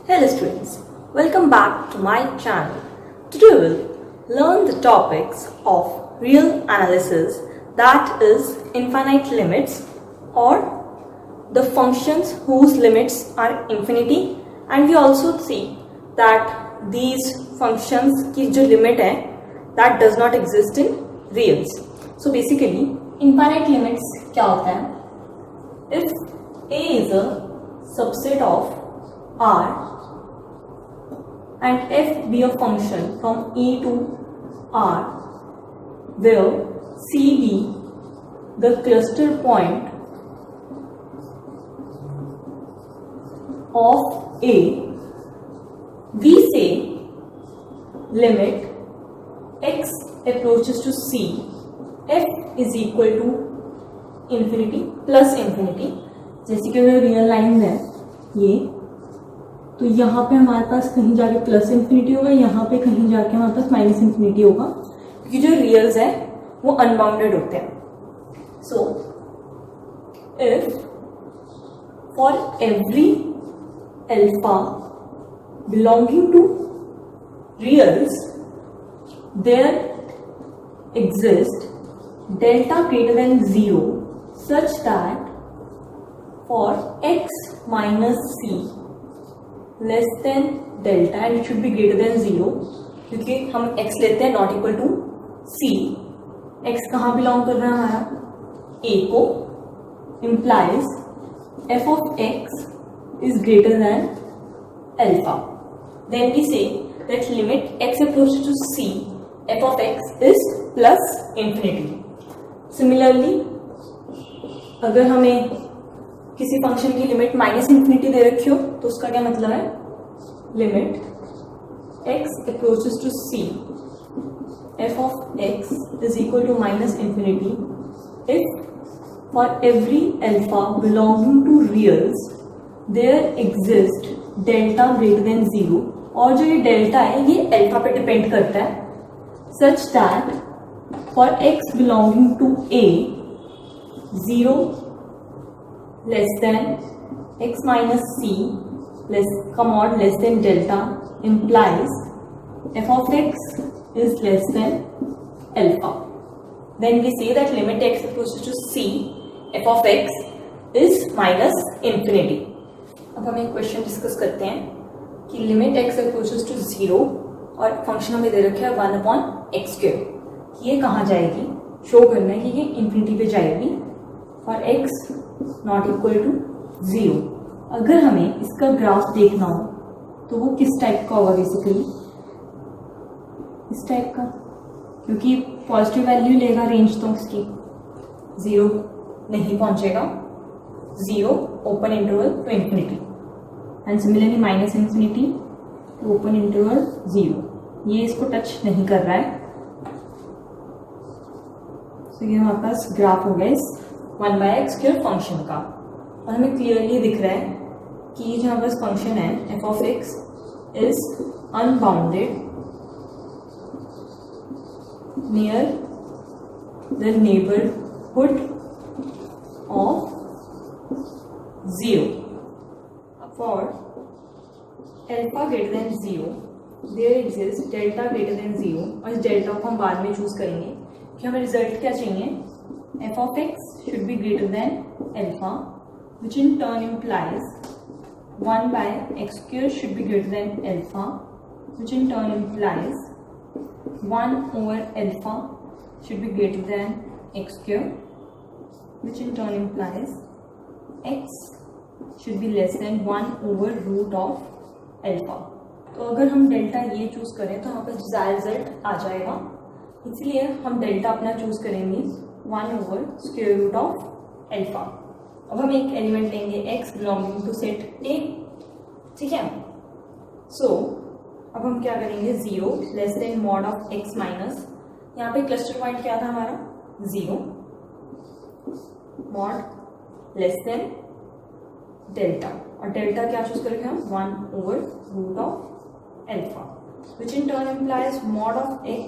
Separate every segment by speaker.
Speaker 1: Hello students, welcome back to my channel. Today we'll learn the topics of real analysis, that is infinite limits or the functions whose limits are infinity, and we also see that these functions की जो limit है that does not exist in reals. So basically infinite limits क्या होता है? If A is a subset of R and f be a function from E to R, where C be the cluster point of A, we say limit x approaches to C, f is equal to infinity plus infinity. जैसे कि अगर real line है ये, तो यहाँ पे हमारे पास कहीं जाके प्लस इन्फिनिटी होगा, यहाँ पे कहीं जाके हमारे पास माइनस इन्फिनिटी होगा, क्योंकि जो रियल्स है वो अनबाउंडेड होते हैं. So if for every alpha belonging to reals there exist delta greater than 0 such that for x minus c less than delta and it should be greater than 0, क्योंकि हम x लेते हैं not equal to c. x कहाँ belong कर रहा है हमारा? a को. Implies f of x is greater than alpha. Then we say that limit x approaches to c f of x is plus infinity. Similarly अगर हमें किसी function की लिमिट माइनस इंफिनिटी दे रखी हो तो उसका क्या मतलब है? Limit x approaches to c f of x is equal to minus infinity if for every alpha belonging to reals there exist delta greater than 0. और जो ये डेल्टा है ये अल्फा पे डिपेंड करता है, such that for x belonging to a 0 less than x minus c less than delta implies f of x is less than alpha. Then we say that limit x approaches to c f of x is minus infinity. अब हम एक question discuss करते हैं कि limit x approaches to 0 और function हमें दे रखे है 1/x². ये कहाँ जाएगी? शो करना है कि ये इंफिनिटी पे जाएगी और x नॉट इक्वल टू 0. अगर हमें इसका ग्राफ देखना हो तो वो किस टाइप का होगा? बेसिकली इस टाइप का, क्योंकि पॉजिटिव वैल्यू लेगा रेंज तो उसकी 0 नहीं पहुंचेगा. 0 open interval to infinity and similarly minus infinity to open interval 0. ये इसको टच नहीं कर रहा है. तो ये हमारे पास ग्राफ हो गया इस 1/x² फंक्शन का, और हमें क्लियरली दिख रहा है कि ये जो हमारे पास फंक्शन है f of x is unbounded near the neighbourhood of 0. For alpha greater than 0 there exist delta greater than 0, और इस डेल्टा को हम बाद में चूज करेंगे कि हमें रिजल्ट क्या चाहिए. f of x should be greater than alpha, which in turn implies 1/x² should be greater than alpha, which in turn implies 1/alpha should be greater than x², which in turn implies x should be less than 1/root of alpha. तो अगर हम delta ये choose करें तो यहाँ पर desired result आ जाएगा, इसलिए हम डेल्टा अपना चूज करेंगे 1/√ऑफ अल्फा. अब हम एक एलिमेंट लेंगे x belonging to set A, ठीक है. सो अब हम क्या करेंगे? 0 less than mod of x minus, यहाँ पे क्लस्टर पॉइंट क्या था हमारा? 0 मॉड लेस देन डेल्टा, और डेल्टा क्या चूज करेंगे हम? 1/√ऑफ alpha, which in turn implies mod of x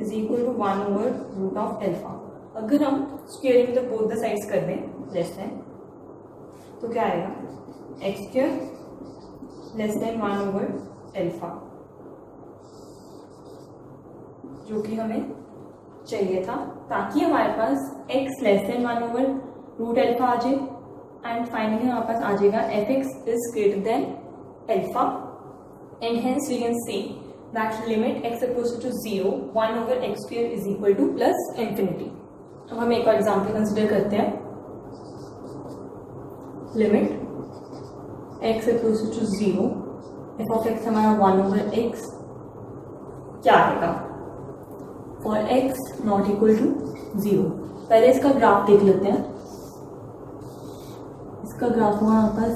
Speaker 1: is equal to 1/√ऑफ अल्फा. अगर हम squaring the both the sides कर दें लेस देन, तो क्या आएगा? x² less than 1 over alpha, जो कि हमें चाहिए था ताकि हमारे पास x less than 1 over root alpha आ जाए एंड फाइनली हमारे पास आ जाएगा fx is greater than alpha and hence we can see that limit x approaches to 0 1 over x square is equal to plus infinity. अब हम एक और एग्जाम्पल कंसिडर करते हैं। Limit x approaches to 0 f of x हमारा 1 over x क्या आएगा for x not equal to 0। पहले इसका ग्राफ देख लेते हैं। इसका ग्राफ होगा हमारे पास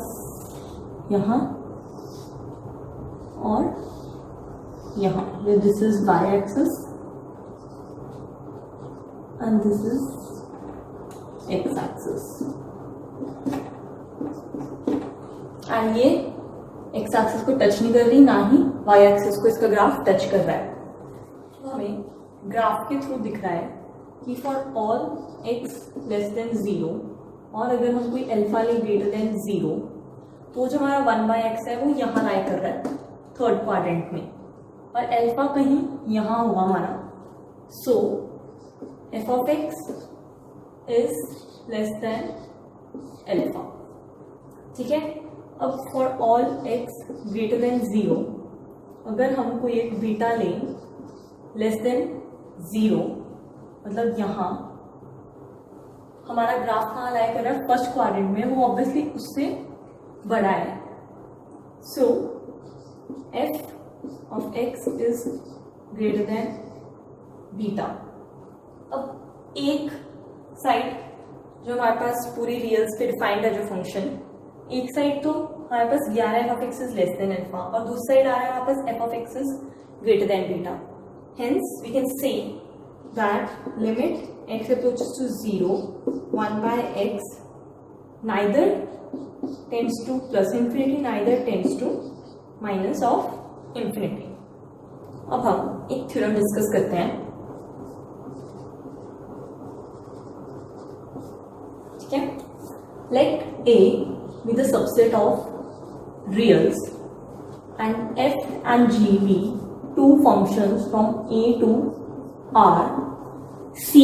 Speaker 1: यहाँ और यहाँ, this is y axis and this is x axis and ये x एक्सिस को टच नहीं कर रही, ना ही y एक्सिस को इसका ग्राफ टच कर रहा है। तो हमें ग्राफ के थ्रू दिख रहा है कि for all x less then 0 और अगर हम कोई अल्फा ले ग्रेटर देन 0 तो जो हमारा 1/x है वो यहाँ लाई कर रहा है थर्ड क्वाड्रेंट में और अल्फा कहीं यहाँ होगा हमारा। सो f of x is less then alpha. ठीक है, अब for all x greater than 0 अगर हम कोई एक बीटा लें लेस देन 0 मतलब यहाँ हमारा ग्राफ कहाँ लाई कर रहा है फर्स्ट क्वाड्रेंट में, वो ऑब्वियसली उससे बड़ा है। सो f of x is greater then beta. अब एक साइड जो हमारे पास पूरी रियल्स पे डिफाइंड है जो फंक्शन, एक साइड तो हमारे पास 11 f of x is less then alpha और दूसरी साइड आ रहा है हमारे पास f of x is greater then beta. Hence we can say that limit x approaches to 0 1/x neither tends to plus infinity neither tends to minus of infinity। अब हम एक theorem discuss करते हैं। ठीक है, let A be the subset of reals and f and g be two functions from A to R, C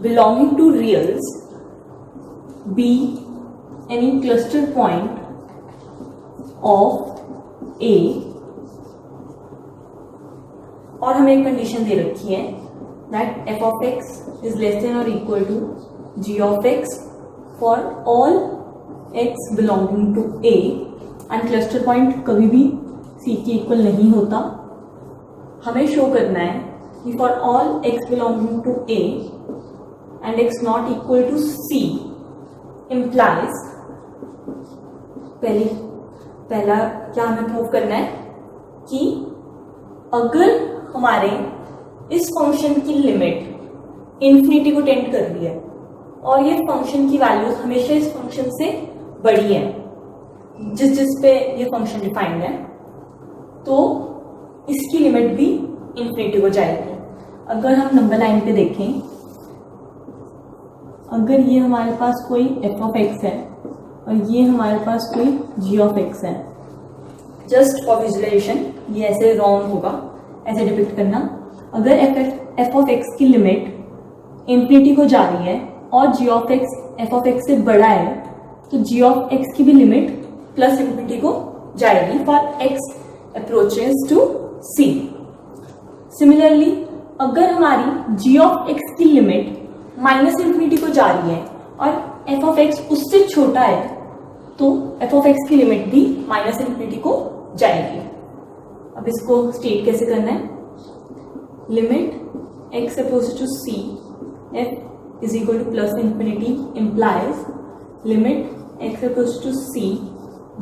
Speaker 1: belonging to reals, B any cluster point of A, और हमें एक कंडीशन दे रखी है that f of x is less than or equal to g of x for all x belonging to A and cluster point कभी भी C के equal नहीं होता। हमें शो करना है कि for all x belonging to A and x not equal to C implies, पहला क्या हमें प्रूव करना है कि अगर हमारे इस फंक्शन की लिमिट इंफिनिटी को टेंड कर रही है और ये फंक्शन की वैल्यूज हमेशा इस फंक्शन से बड़ी है जिस पे ये फंक्शन डिफाइंड है, तो इसकी लिमिट भी इंफिनिटी को जाएगी। अगर हम नंबर लाइन पे देखें, अगर ये हमारे पास कोई f ऑफ x है और ये हमारे पास कोई g ऑफ x है, जस्ट फॉर विजुअलाइजेशन ये ऐसे रॉन्ग होगा ऐसे डिपिक्ट करना। अगर f ऑफ x की लिमिट इंफिनिटी को जा रही है और g of x f of x से बड़ा है तो g ऑफ x की भी लिमिट प्लस इंफिनिटी को जाएगी for x approaches to C। Similarly अगर हमारी g ऑफ x की लिमिट माइनस इंफिनिटी को जा रही है और f ऑफ x उससे छोटा है तो f ऑफ x की लिमिट भी माइनस इंफिनिटी को जाएगी। अब इसको स्टेट कैसे करना है, limit x approaches to C f is equal to plus infinity implies limit x approaches to C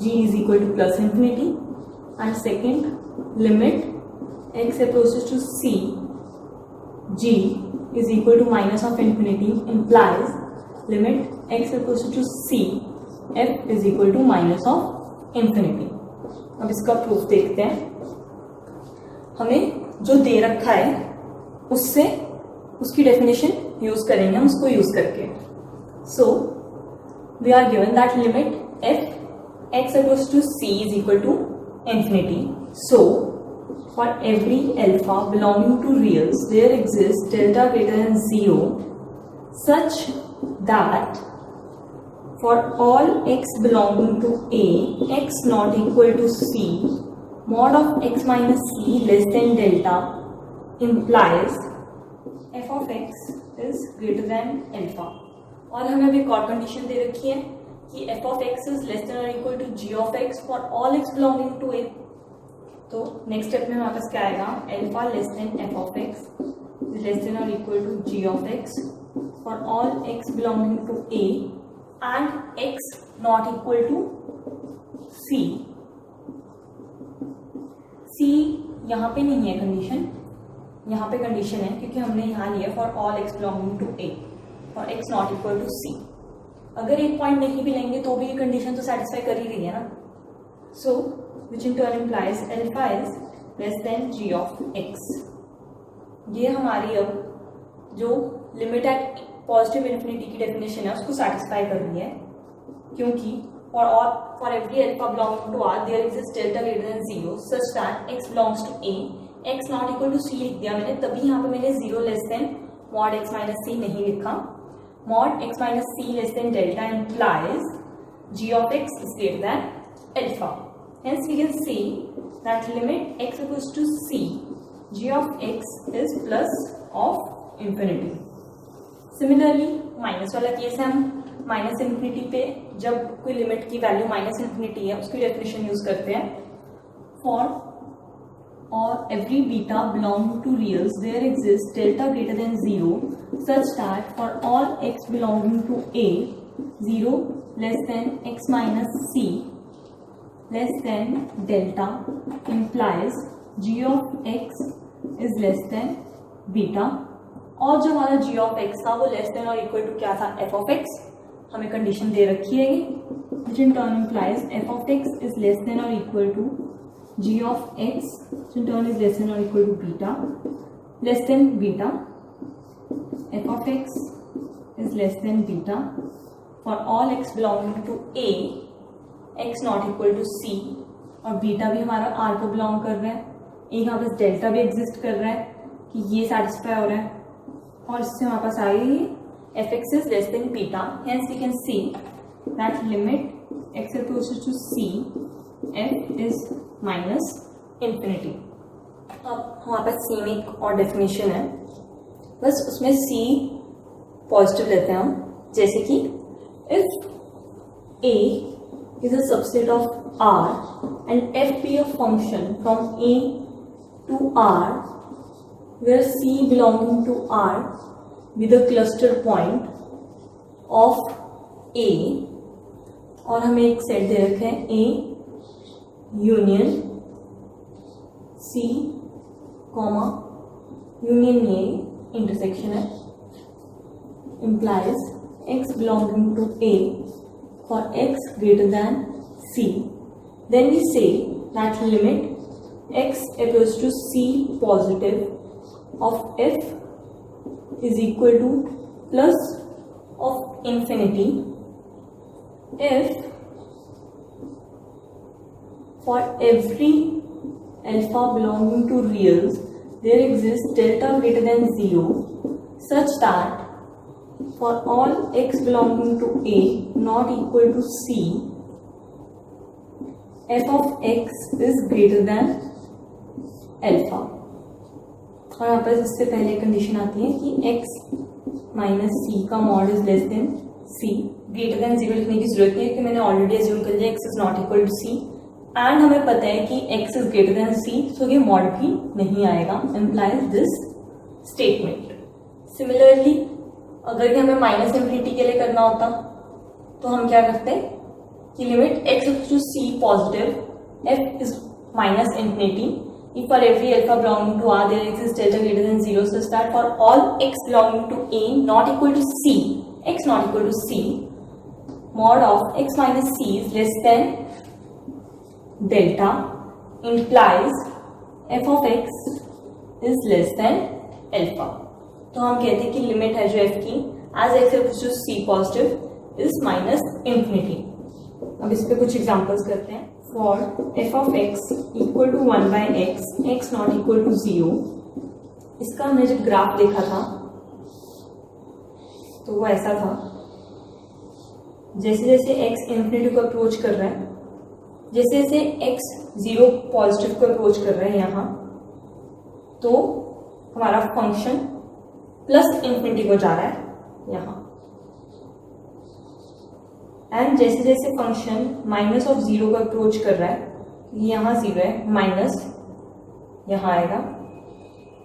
Speaker 1: g is equal to plus infinity and second limit x approaches to C g is equal to minus of infinity implies limit x approaches to C f is equal to minus of infinity। अब इसका proof देखते हैं। हमें जो दे रखा है उससे उसकी डेफिनेशन यूज करेंगे हम उसको यूज करके। So we are given that limit f x approaches to C is equal to infinity. So for every alpha belonging to reals, there exists delta greater than 0 such that for all x belonging to A, x not equal to C, mod of x minus C less than delta implies f of x is greater than alpha. और हमें अभी एक और condition दे रखी है कि f of x is less than or equal to g of x for all x belonging to A. तो next step में हमारे पास क्या आएगा, alpha less than F of X is less than और equal to G of X for all X belonging to A and X not equal to C. C यहाँ पे नहीं है कंडीशन, यहाँ पे कंडीशन है क्योंकि हमने यहाँ लिया for all X belonging to A for X not equal to C. अगर एक पॉइंट नहीं भी लेंगे तो भी ये कंडीशन तो सेटिस्फाई कर ही रही है ना. सो which in turn implies alpha is less than g of x. ये हमारी अब जो लिमिट एट पॉजिटिव इन्फिनिटी की डेफिनेशन है उसको सेटिस्फाई कर रही है, क्योंकि for every alpha belonging to R there exists delta greater than 0 such that x belongs to A, x not equal to C लिख दिया मैंने, तभी यहाँ पे मैंने 0 less then mod x minus C नहीं लिखा. mod x minus C less than delta implies g of x is greater than alpha. Hence we can see that limit x equals to c, g of x is plus of infinity. Similarly minus वाला case है, हम minus infinity पे जब कोई limit की value minus infinity है उसकी definition use करते हैं. फॉर और every beta belonging to reals there exist delta greater than 0 such that for all X belonging to A 0 less than X minus C less than delta implies g of x is less than beta. और जो हमारा g of x था वो less than और equal to क्या था, f of x. हमें condition दे रखी है which in turn implies f of x is less than or equal to g of x which in turn is less than or equal to beta. Less than beta, f of x is less than beta for all x belonging to A, x not equal to C, और beta भी हमारा are को belong कर रहा है. एक यहाँ पर डेल्टा भी एग्जिस्ट कर रहा है कि ये सेटिस्फाई हो रहा है, और इससे हमारे पास आ गई f x is less than beta. Hence we can see that limit x approaches to c f is minus infinity. अब हमारे पास सी में एक और डेफिनेशन है, बस उसमें सी पॉजिटिव लेते हैं हम. जैसे कि if A is a subset of R and f be a function from A to R where C belonging to R with a cluster point of A, और हमें एक सेट दे रखे हैं A union C comma union A intersection है implies x belonging to A for x greater than c, then we say that limit x approaches to c positive of f is equal to plus of infinity if for every alpha belonging to reals there exists delta greater than 0 such that for all x belonging to A not equal to C, f of x is greater than alpha. और यहाँ पर इससे पहले condition आती है कि x minus c का mod is less than c. Greater than 0 लिखने की जरूरत नहीं है क्योंकि मैंने ऑलरेडी एज्यूम कर लिया x is not equal to c, and हमें पता है कि x is greater than c, so ये मॉड भी नहीं आएगा. Implies this statement. सिमिलरली अगर कि हमें माइनस इन्फिनिटी के लिए करना होता तो हम क्या करते कि limit x to c positive f is minus infinity if for every alpha belonging to R there exists delta greater than 0 such that for all x belonging to A not equal to C, x not equal to C, mod of x minus C is less than delta implies f of x is less than alpha. तो हम कहते हैं कि limit है जो f की as x equals to c positive is minus infinity. अब इस पे कुछ एग्जांपल्स करते हैं. For f of x equal to 1 by x, x not equal to 0, इसका हमने जब ग्राफ देखा था तो वो ऐसा था, जैसे जैसे x इन्फिनिटी को अप्रोच कर रहा है, जैसे जैसे x 0 पॉजिटिव को अप्रोच कर रहा है यहाँ, तो हमारा फंक्शन प्लस इन्फिनिटी को जा रहा है यहाँ, एंड जैसे जैसे फंक्शन माइनस ऑफ 0 को अप्रोच कर रहा है, यहाँ 0 है, माइनस यहाँ आएगा,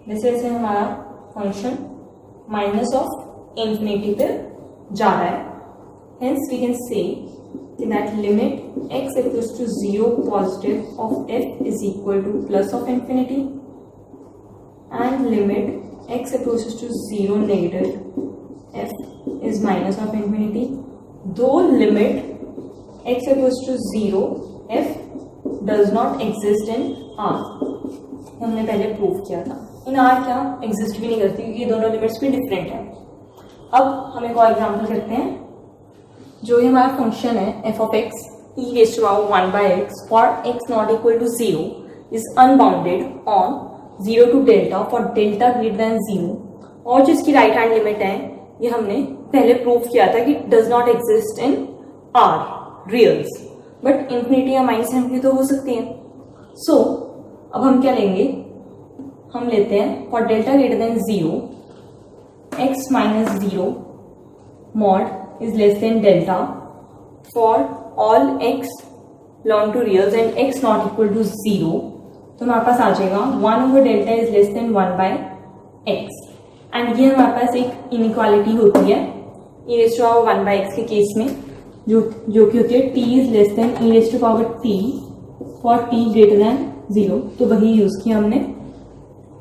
Speaker 1: जैसे जैसे हमारा फंक्शन माइनस ऑफ इन्फिनिटी पे जा रहा है, hence we can say that limit x equals to 0 positive of f is equal to plus of infinity and limit x approaches to 0 negative f is minus of infinity. Though limit x approaches to 0 f does not exist in R, हमने पहले prove किया था, इन R क्या exist भी नहीं करती क्योंकि ये दोनों लिमिट्स भी डिफरेंट है। अब हम एक और एग्जाम्पल करते हैं, जो ये हमारा फंक्शन है f of x e raised to power 1 by x for x not equal to 0 is unbounded on 0 to delta for delta greater than 0, और जो इसकी राइट हैंड लिमिट है ये हमने पहले प्रूव किया था कि does not exist in R reals, but infinity या माइनस इन्फिनिटी तो हो सकती है। सो अब हम क्या लेंगे, हम लेते हैं for delta greater than 0 x minus 0 mod is less than delta for all x belong to reals and x not equal to 0, तो हमारे पास आ जाएगा 1 over delta is less than 1 by x, and ये हमारे पास एक इनइक्वालिटी होती है e raised to power 1 by x के केस में, जो कि होती है t is less than e raised to power t for t greater than 0, तो वही यूज किया हमने,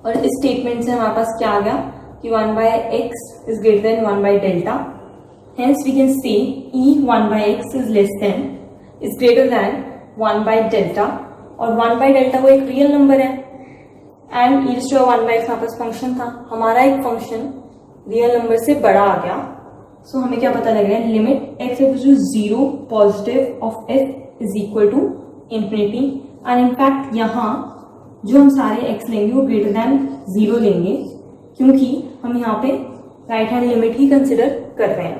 Speaker 1: और इस स्टेटमेंट से हमारे पास क्या आ गया कि 1 by x is greater than 1 by delta, hence we can say e 1 by x is less than is greater than 1 by delta, और 1 by delta वो एक रियल नंबर है and e raised to power 1 by x हमारे पास function था, हमारा एक function real number से बड़ा आ गया, सो हमें क्या पता लग रहा है, limit x equals to 0 positive of f is equal to infinity, and in fact यहाँ जो हम सारे x लेंगे वो ग्रेटर देन 0 लेंगे क्योंकि हम यहाँ पे राइट हैंड लिमिट ही कंसिडर कर रहे हैं।